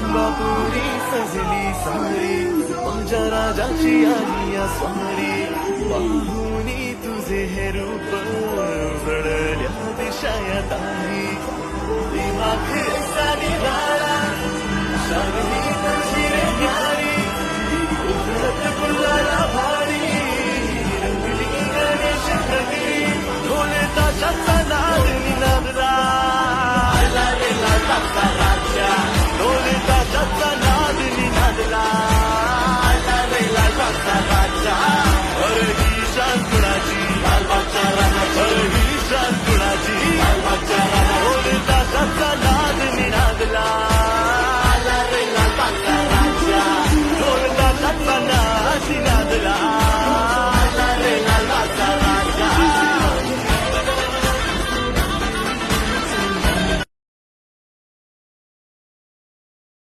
अंबापुरी सजली सारी माझ्या राजाची आली या स्वारी पाहुनी तुझे हे रूप उजळल्या दिशा या दारी मागे साडी लाळा